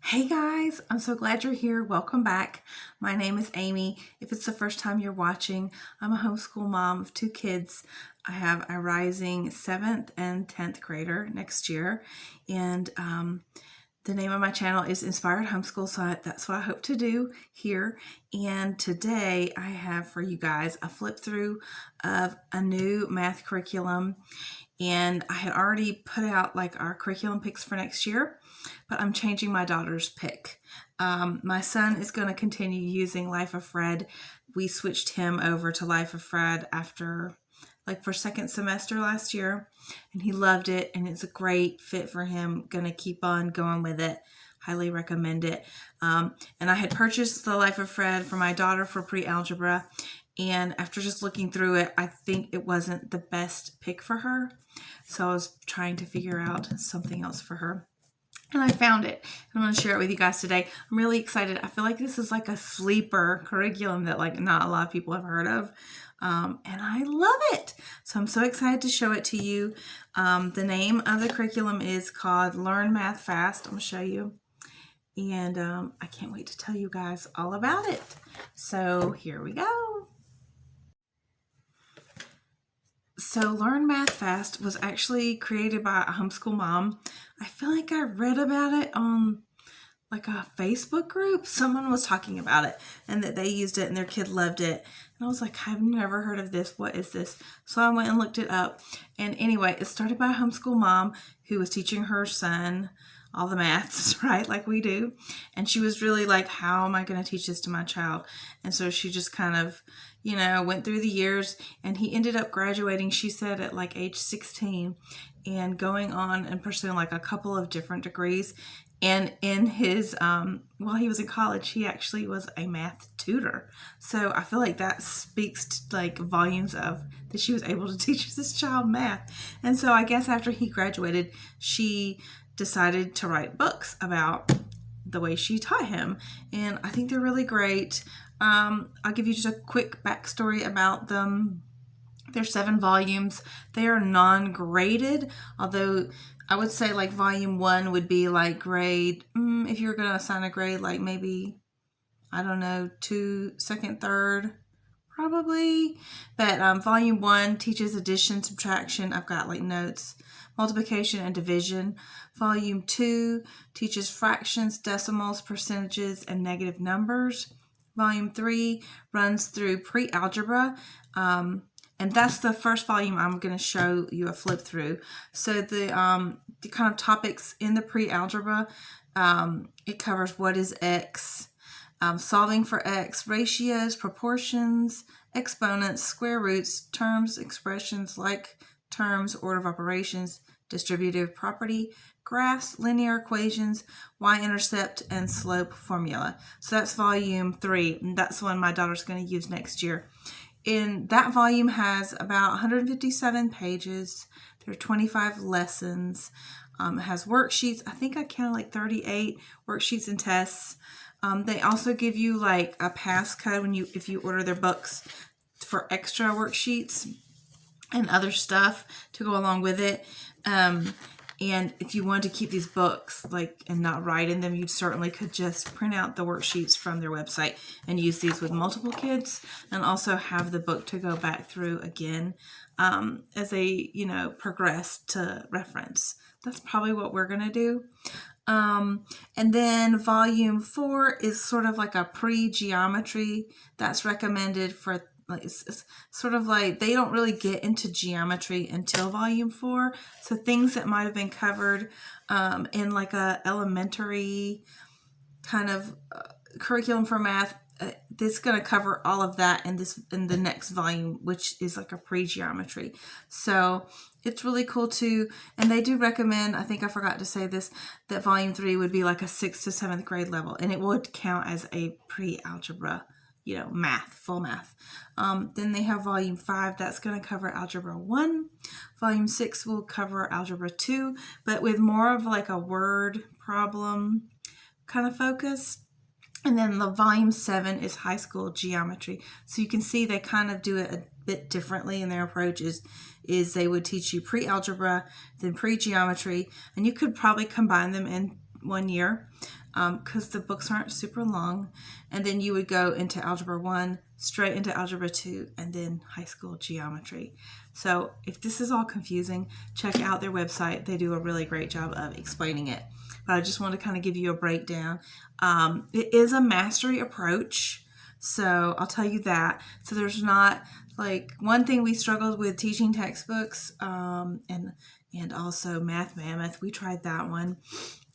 Hey guys, I'm so glad you're here. Welcome back. My name is Amy. If it's the first time you're watching, I'm a homeschool mom of two kids. I have a rising 7th and 10th grader next year, and the name of my channel is Inspired Homeschool, so that's what I hope to do here. And today I have for you guys a flip through of a new math curriculum. And I had already put out like our curriculum picks for next year, but I'm changing my daughter's pick. My son is going to continue using Life of Fred. We switched him over to Life of Fred after for second semester last year, and he loved it, and it's a great fit for him. Gonna keep on going with it. Highly recommend it. And I had purchased the Life of Fred for my daughter for pre-algebra, and after just looking through it, I think it wasn't the best pick for her. So I was trying to figure out something else for her. And I found it. I'm going to share it with you guys today. I'm really excited. I feel like this is like a sleeper curriculum that not a lot of people have heard of. And I love it. So I'm so excited to show it to you. The name of the curriculum is called Learn Math Fast. I'm going to show you. And I can't wait to tell you guys all about it. So here we go. So Learn Math Fast was actually created by a homeschool mom. I feel like I read about it on like a Facebook group. Someone was talking about it and that they used it and their kid loved it. And I was like, I've never heard of this. What is this? So I went and looked it up. And anyway, it started by a homeschool mom who was teaching her son all the maths, right, like we do. And she was really like, how am I going to teach this to my child? And so she just kind of, went through the years, and he ended up graduating, she said, at like age 16 and going on and pursuing like a couple of different degrees. And in his, while he was in college, he actually was a math tutor. So I feel like that speaks to like volumes of that she was able to teach this child math. And so I guess after he graduated, she decided to write books about the way she taught him. And I think they're really great. I'll give you just a quick backstory about them. There's 7 volumes. They are non-graded, although I would say like volume 1 would be like grade, if you were going to assign a grade, like maybe, I don't know, 2, 2nd, 3rd, probably. But volume 1 teaches addition, subtraction. I've got like notes, multiplication and division. Volume 2 teaches fractions, decimals, percentages, and negative numbers. Volume 3 runs through pre-algebra, and that's the first volume I'm going to show you a flip through. So the kind of topics in the pre-algebra, it covers what is x, solving for x, ratios, proportions, exponents, square roots, terms, expressions like terms, order of operations, distributive property, graphs, linear equations, y-intercept, and slope formula. So that's volume 3, and that's one my daughter's going to use next year. In that volume has about 157 pages. There are 25 lessons. It has worksheets. I think I counted like 38 worksheets and tests. They also give you like a passcode if you order their books for extra worksheets and other stuff to go along with it. And if you wanted to keep these books and not write in them, you certainly could just print out the worksheets from their website and use these with multiple kids, and also have the book to go back through again as they progress to reference. That's probably what we're going to do. And then volume 4 is sort of like a pre-geometry that's recommended for it's sort of like they don't really get into geometry until volume 4. So things that might have been covered in like a elementary kind of curriculum for math, this is going to cover all of that in the next volume, which is like a pre-geometry. So it's really cool too. And they do recommend, I think I forgot to say this, that volume 3 would be like a 6th to 7th grade level, and it would count as a pre-algebra, math, full math. Then they have volume 5, that's going to cover algebra 1. Volume 6 will cover algebra 2, but with more of like a word problem kind of focus. And then the volume 7 is high school geometry. So you can see they kind of do it a bit differently in their approaches. Is they would teach you pre-algebra, then pre-geometry, and you could probably combine them in 1 year. because the books aren't super long. And then you would go into Algebra 1, straight into Algebra 2, and then high school geometry. So if this is all confusing, check out their website. They do a really great job of explaining it. But I just want to kind of give you a breakdown. It is a mastery approach. So I'll tell you that. So there's not like one thing we struggled with teaching textbooks and also Math Mammoth. We tried that one.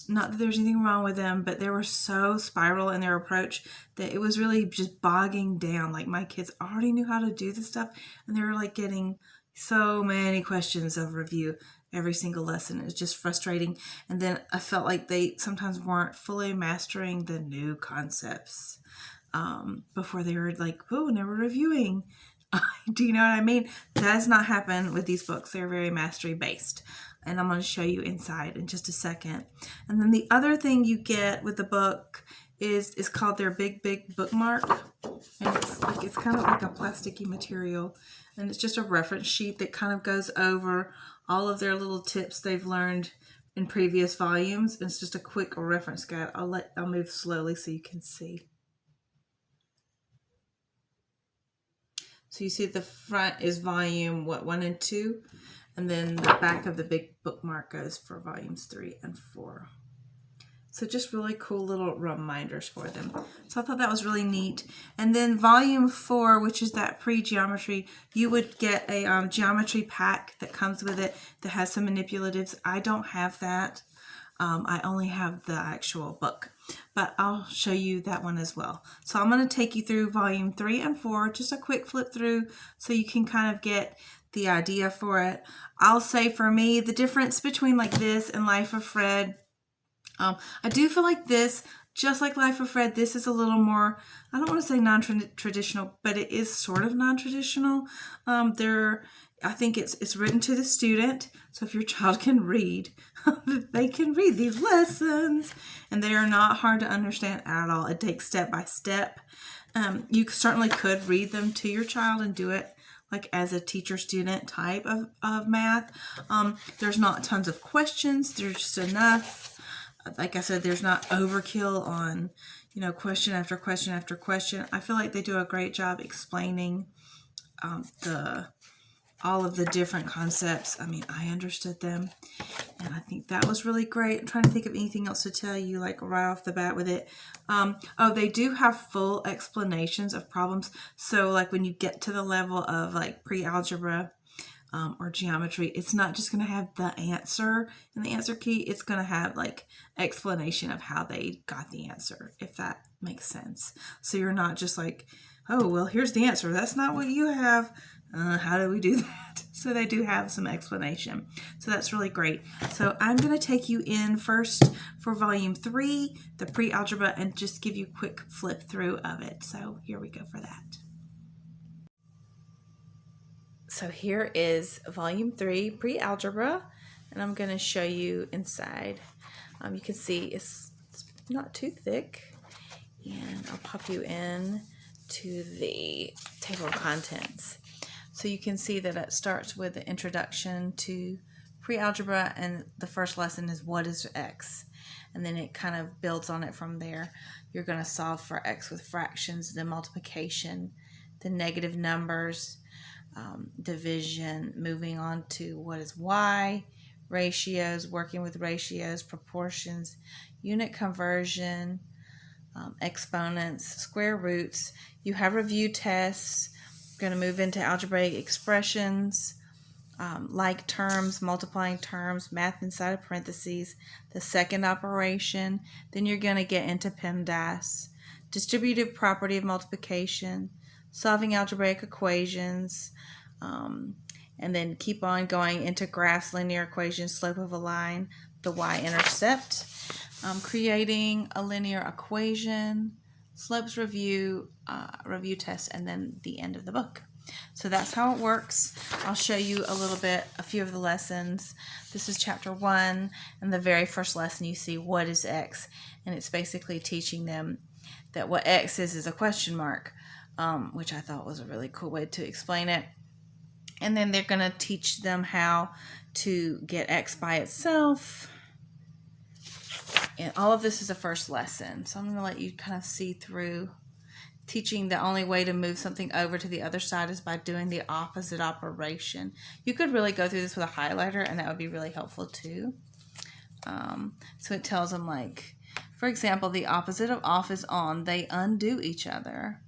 Not that there's anything wrong with them, but they were so spiral in their approach that it was really just bogging down. Like my kids already knew how to do this stuff and they were like getting so many questions of review every single lesson. It was just frustrating. And then I felt like they sometimes weren't fully mastering the new concepts before they were like, oh, now we're reviewing. Do you know what I mean? That does not happen with these books. They're very mastery based. And I'm going to show you inside in just a second. And then the other thing you get with the book is called their Big Bookmark. And it's kind of like a plasticky material. And it's just a reference sheet that kind of goes over all of their little tips they've learned in previous volumes. And it's just a quick reference guide. I'll move slowly so you can see. So you see the front is volume 1 and 2, and then the back of the Big Bookmark goes for volumes 3 and 4. So just really cool little reminders for them. So I thought that was really neat. And then volume 4, which is that pre-geometry, you would get a geometry pack that comes with it that has some manipulatives. I don't have that. I only have the actual book, but I'll show you that one as well. So I'm going to take you through volume 3 and 4, just a quick flip through so you can kind of get the idea for it. I'll say for me, the difference between like this and Life of Fred, I do feel like this, just like Life of Fred, this is a little more, I don't want to say non-traditional, but it is sort of non-traditional. I think it's written to the student. So if your child can read, they can read these lessons. And they are not hard to understand at all. It takes step by step. You certainly could read them to your child and do it like as a teacher-student type of math. There's not tons of questions. There's just enough. Like I said, there's not overkill on, question after question after question. I feel like they do a great job explaining all of the different concepts. I mean, I understood them, and I think that was really great. I'm trying to think of anything else to tell you, like right off the bat with it. They do have full explanations of problems. So like when you get to the level of like pre-algebra or geometry, it's not just going to have the answer in the answer key. It's going to have like explanation of how they got the answer, if that makes sense. So you're not just like, oh, well, here's the answer. That's not what you have. How do we do that? So they do have some explanation. So that's really great. So I'm going to take you in first for volume 3, the pre-algebra, and just give you a quick flip through of it. So here we go for that. So here is volume 3, pre-algebra, and I'm going to show you inside. You can see it's not too thick, and I'll pop you in to the table of contents. So you can see that it starts with the introduction to pre-algebra, and the first lesson is what is x, and then it kind of builds on it from there. You're going to solve for x with fractions, then multiplication, then negative numbers, division, moving on to what is y, ratios, working with ratios, proportions, unit conversion, exponents, square roots. You have review tests. Going to move into algebraic expressions, like terms, multiplying terms, math inside of parentheses, the second operation. Then you're going to get into PEMDAS, distributive property of multiplication, solving algebraic equations, and then keep on going into graphs, linear equations, slope of a line, the y-intercept, creating a linear equation, slopes review, review test, and then the end of the book. So that's how it works. I'll show you a few of the lessons. This is chapter 1, and the very first lesson you see, what is x? And it's basically teaching them that what x is a question mark, which I thought was a really cool way to explain it. And then they're going to teach them how to get x by itself, And all of this is a first lesson. So I'm going to let you kind of see through teaching the only way to move something over to the other side is by doing the opposite operation. You could really go through this with a highlighter, and that would be really helpful too. So it tells them, like, for example, the opposite of off is on. They undo each other.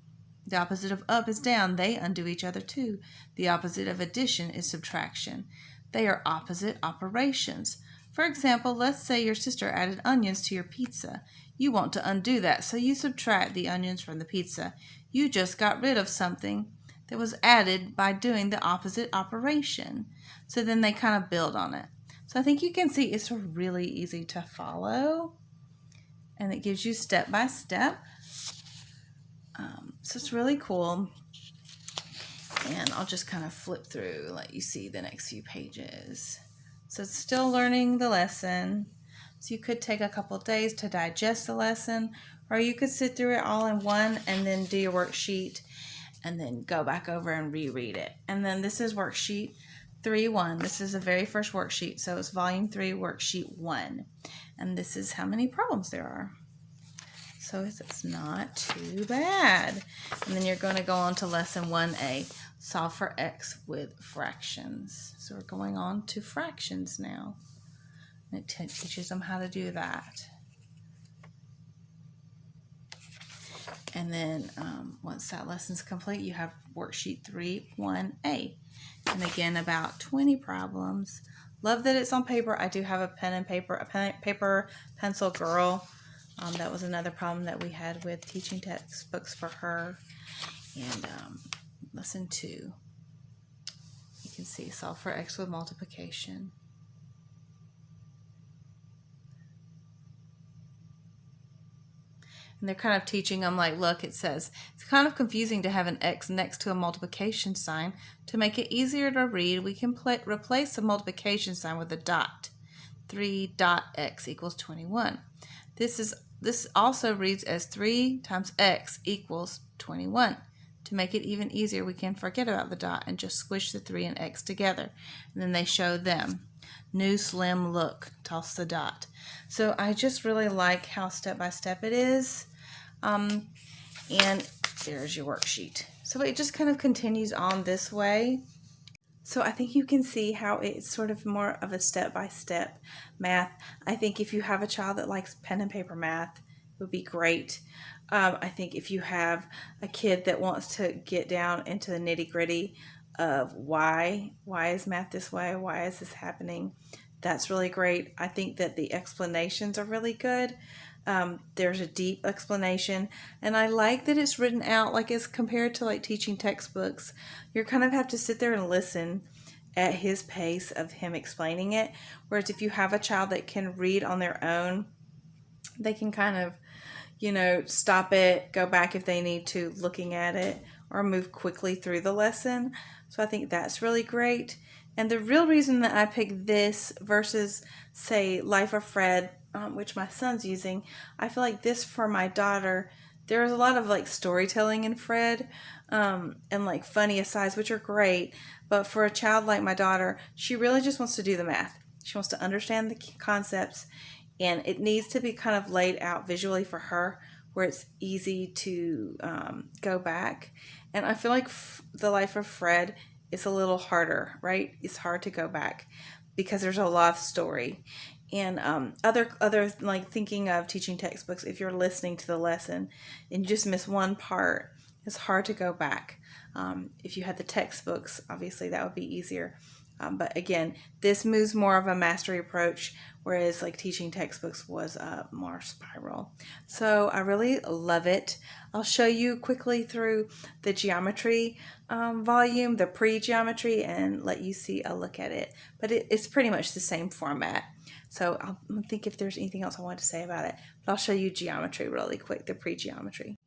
The opposite of up is down. They undo each other too. The opposite of addition is subtraction. They are opposite operations. For example, let's say your sister added onions to your pizza. You want to undo that, so you subtract the onions from the pizza. You just got rid of something that was added by doing the opposite operation. So then they kind of build on it. So I think you can see it's really easy to follow, and it gives you step by step. So it's really cool. And I'll just kind of flip through, let you see the next few pages. So it's still learning the lesson. So you could take a couple of days to digest the lesson, or you could sit through it all in one and then do your worksheet and then go back over and reread it. And then this is worksheet 3-1. This is the very first worksheet. So it's volume 3, worksheet 1. And this is how many problems there are. So it's not too bad. And then you're going to go on to lesson 1A, solve for x with fractions. So we're going on to fractions now. And it teaches them how to do that. And then once that lesson's complete, you have worksheet 3-1A. And again, about 20 problems. Love that it's on paper. I do have a pen and paper, paper pencil girl. That was another problem that we had with teaching textbooks for her. And lesson 2, you can see solve for x with multiplication. And they're kind of teaching them, like, look, it says, it's kind of confusing to have an x next to a multiplication sign. To make it easier to read, we can replace the multiplication sign with a dot. 3 dot x equals 21. This also reads as 3 times x equals 21. To make it even easier, we can forget about the dot and just squish the 3 and x together. And then they show them. New slim look, toss the dot. So I just really like how step-by-step it is. And there's your worksheet. So it just kind of continues on this way. So I think you can see how it's sort of more of a step-by-step math. I think if you have a child that likes pen and paper math, it would be great. I think if you have a kid that wants to get down into the nitty-gritty of why is math this way, why is this happening, that's really great. I think that the explanations are really good. There's a deep explanation, and I like that it's written out, like, as compared to like teaching textbooks. You kind of have to sit there and listen at his pace of him explaining it, whereas if you have a child that can read on their own, they can kind of, stop it, go back if they need to, looking at it, or move quickly through the lesson. So I think that's really great. And the real reason that I picked this versus, say, Life of Fred, which my son's using, I feel like this for my daughter, there's a lot of like storytelling in Fred, and like funny asides, which are great. But for a child like my daughter, she really just wants to do the math. She wants to understand the concepts, and it needs to be kind of laid out visually for her where it's easy to go back. And I feel like the Life of Fred is a little harder, right? It's hard to go back because there's a lot of story. And other like thinking of teaching textbooks, if you're listening to the lesson and you just miss one part, it's hard to go back. If you had the textbooks, obviously that would be easier. But again, this moves more of a mastery approach, whereas like teaching textbooks was more spiral. So I really love it. I'll show you quickly through the geometry volume, the pre-geometry, and let you see a look at it. But it's pretty much the same format. So I'll think if there's anything else I want to say about it. But I'll show you geometry really quick, the pre-geometry.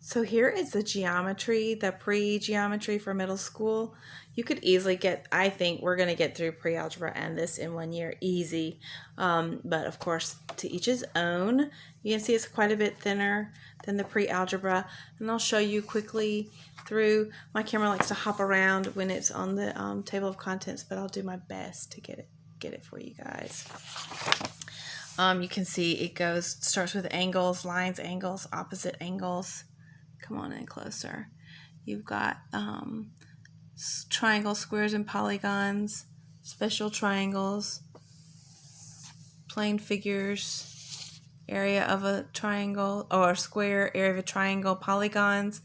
So here is the geometry, the pre-geometry for middle school. You could easily get, I think we're going to get through pre-algebra and this in 1 year, easy. But of course, to each his own. You can see it's quite a bit thinner than the pre-algebra. And I'll show you quickly through. My camera likes to hop around when it's on the table of contents, but I'll do my best to get it for you guys. You can see it starts with angles, lines, angles, opposite angles. Come on in closer. You've got triangles, squares, and polygons, special triangles, plane figures, area of a triangle or a square, area of a triangle, polygons,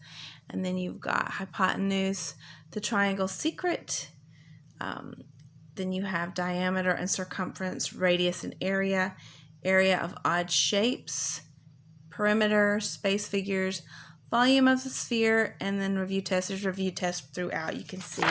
and then you've got hypotenuse, the triangle secret. Then you have diameter and circumference, radius and area, area of odd shapes, perimeter, space figures, volume of the sphere, and then review test. There's review tests throughout, you can see.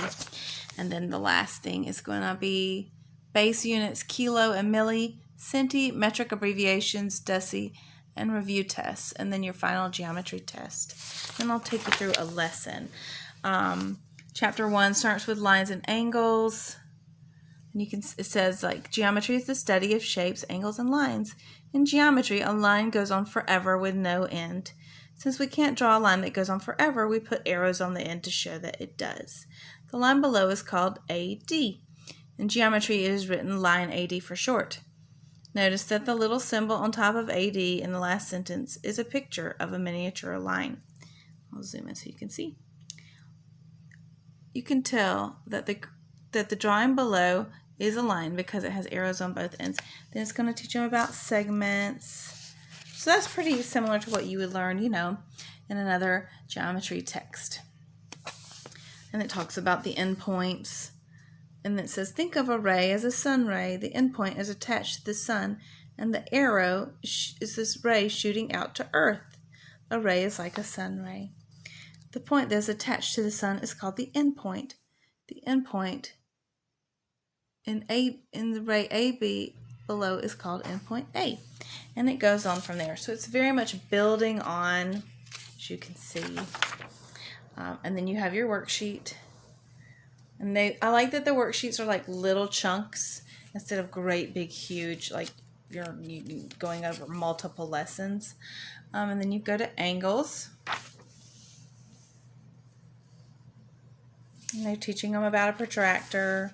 And then the last thing is going to be base units, kilo and milli, centi, metric abbreviations, deci, and review tests. And then your final geometry test. Then I'll take you through a lesson. Chapter 1 starts with lines and angles. And it says like geometry is the study of shapes, angles, and lines. In geometry, a line goes on forever with no end. Since we can't draw a line that goes on forever, we put arrows on the end to show that it does. The line below is called AD. In geometry, it is written line AD for short. Notice that the little symbol on top of AD in the last sentence is a picture of a miniature line. I'll zoom in so you can see. You can tell that the drawing below is a line because it has arrows on both ends. Then it's going to teach them about segments. So that's pretty similar to what you would learn, in another geometry text. And it talks about the endpoints. And it says, think of a ray as a sun ray. The endpoint is attached to the sun, and the arrow is this ray shooting out to Earth. A ray is like a sun ray. The point that is attached to the sun is called the endpoint. The endpoint in the ray AB below is called endpoint A. And it goes on from there. So it's very much building on, as you can see. And then you have your worksheet. And I like that the worksheets are like little chunks instead of great big huge, like you're going over multiple lessons. And then you go to angles. And they're teaching them about a protractor.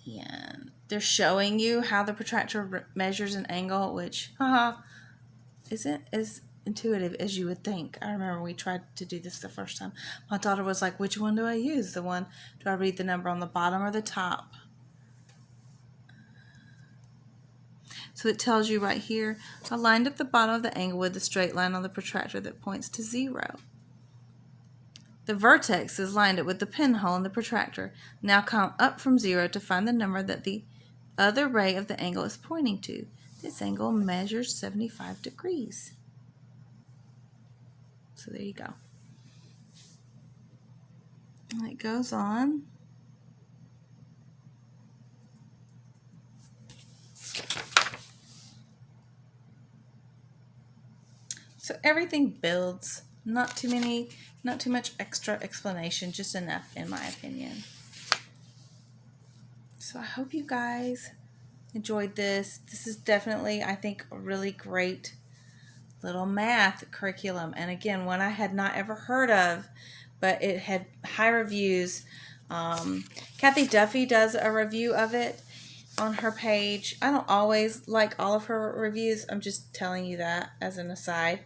And they're showing you how the protractor measures an angle, which isn't as intuitive as you would think. I remember we tried to do this the first time. My daughter was like, which one do I use? Do I read the number on the bottom or the top? So it tells you right here, I lined up the bottom of the angle with the straight line on the protractor that points to 0. The vertex is lined up with the pinhole in the protractor. Now count up from 0 to find the number that the other ray of the angle is pointing to. This angle measures 75 degrees. So there you go. And it goes on. So everything builds. Not too much extra explanation, just enough in my opinion. So I hope you guys enjoyed this. This is definitely, I think, a really great little math curriculum. And again, one I had not ever heard of, but it had high reviews. Kathy Duffy does a review of it on her page. I don't always like all of her reviews. I'm just telling you that as an aside.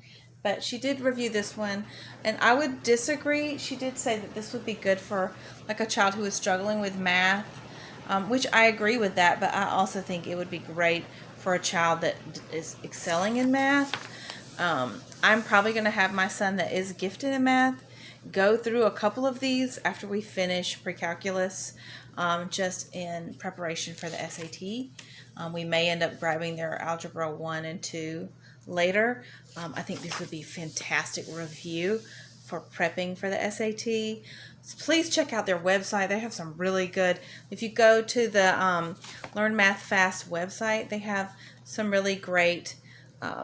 But she did review this one, and I would disagree. She did say that this would be good for like a child who is struggling with math, which I agree with that, but I also think it would be great for a child that is excelling in math. I'm probably going to have my son that is gifted in math go through a couple of these after we finish pre-calculus, just in preparation for the SAT. We may end up grabbing their Algebra 1 and 2 later. I think this would be fantastic review for prepping for the SAT. So please check out their website. They have some really good, if you go to the Learn Math Fast website, they have some really great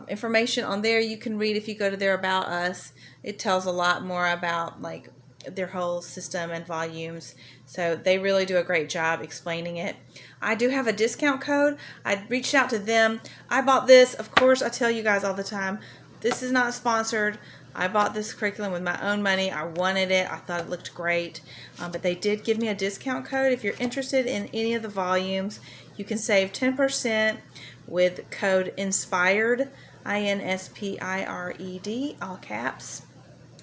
information on there. You can read if you go to their About Us. It tells a lot more about like their whole system and volumes. So they really do a great job explaining it. I do have a discount code. I reached out to them. I bought this. Of course, I tell you guys all the time, this is not sponsored. I bought this curriculum with my own money. I wanted it. I thought it looked great. But they did give me a discount code. If you're interested in any of the volumes, you can save 10% with code INSPIRED, INSPIRED, all caps.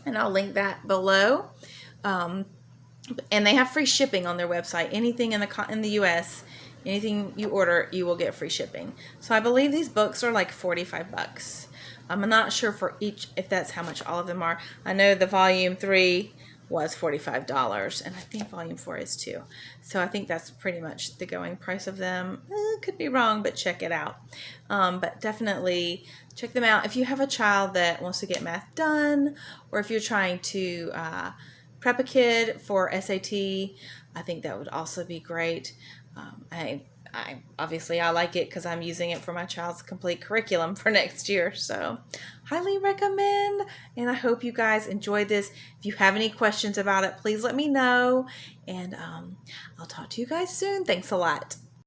And I'll link that below. And they have free shipping on their website. Anything in the U.S., anything you order, you will get free shipping. So I believe these books are like $45. I'm not sure for each if that's how much all of them are. I know the volume 3 was $45, and I think volume 4 is too. So I think that's pretty much the going price of them. Could be wrong, but check it out. But definitely check them out if you have a child that wants to get math done, or if you're trying to prep a kid for SAT. I think that would also be great. I obviously I like it because I'm using it for my child's complete curriculum for next year. So highly recommend, and I hope you guys enjoyed this. If you have any questions about it, please let me know, and I'll talk to you guys soon. Thanks a lot.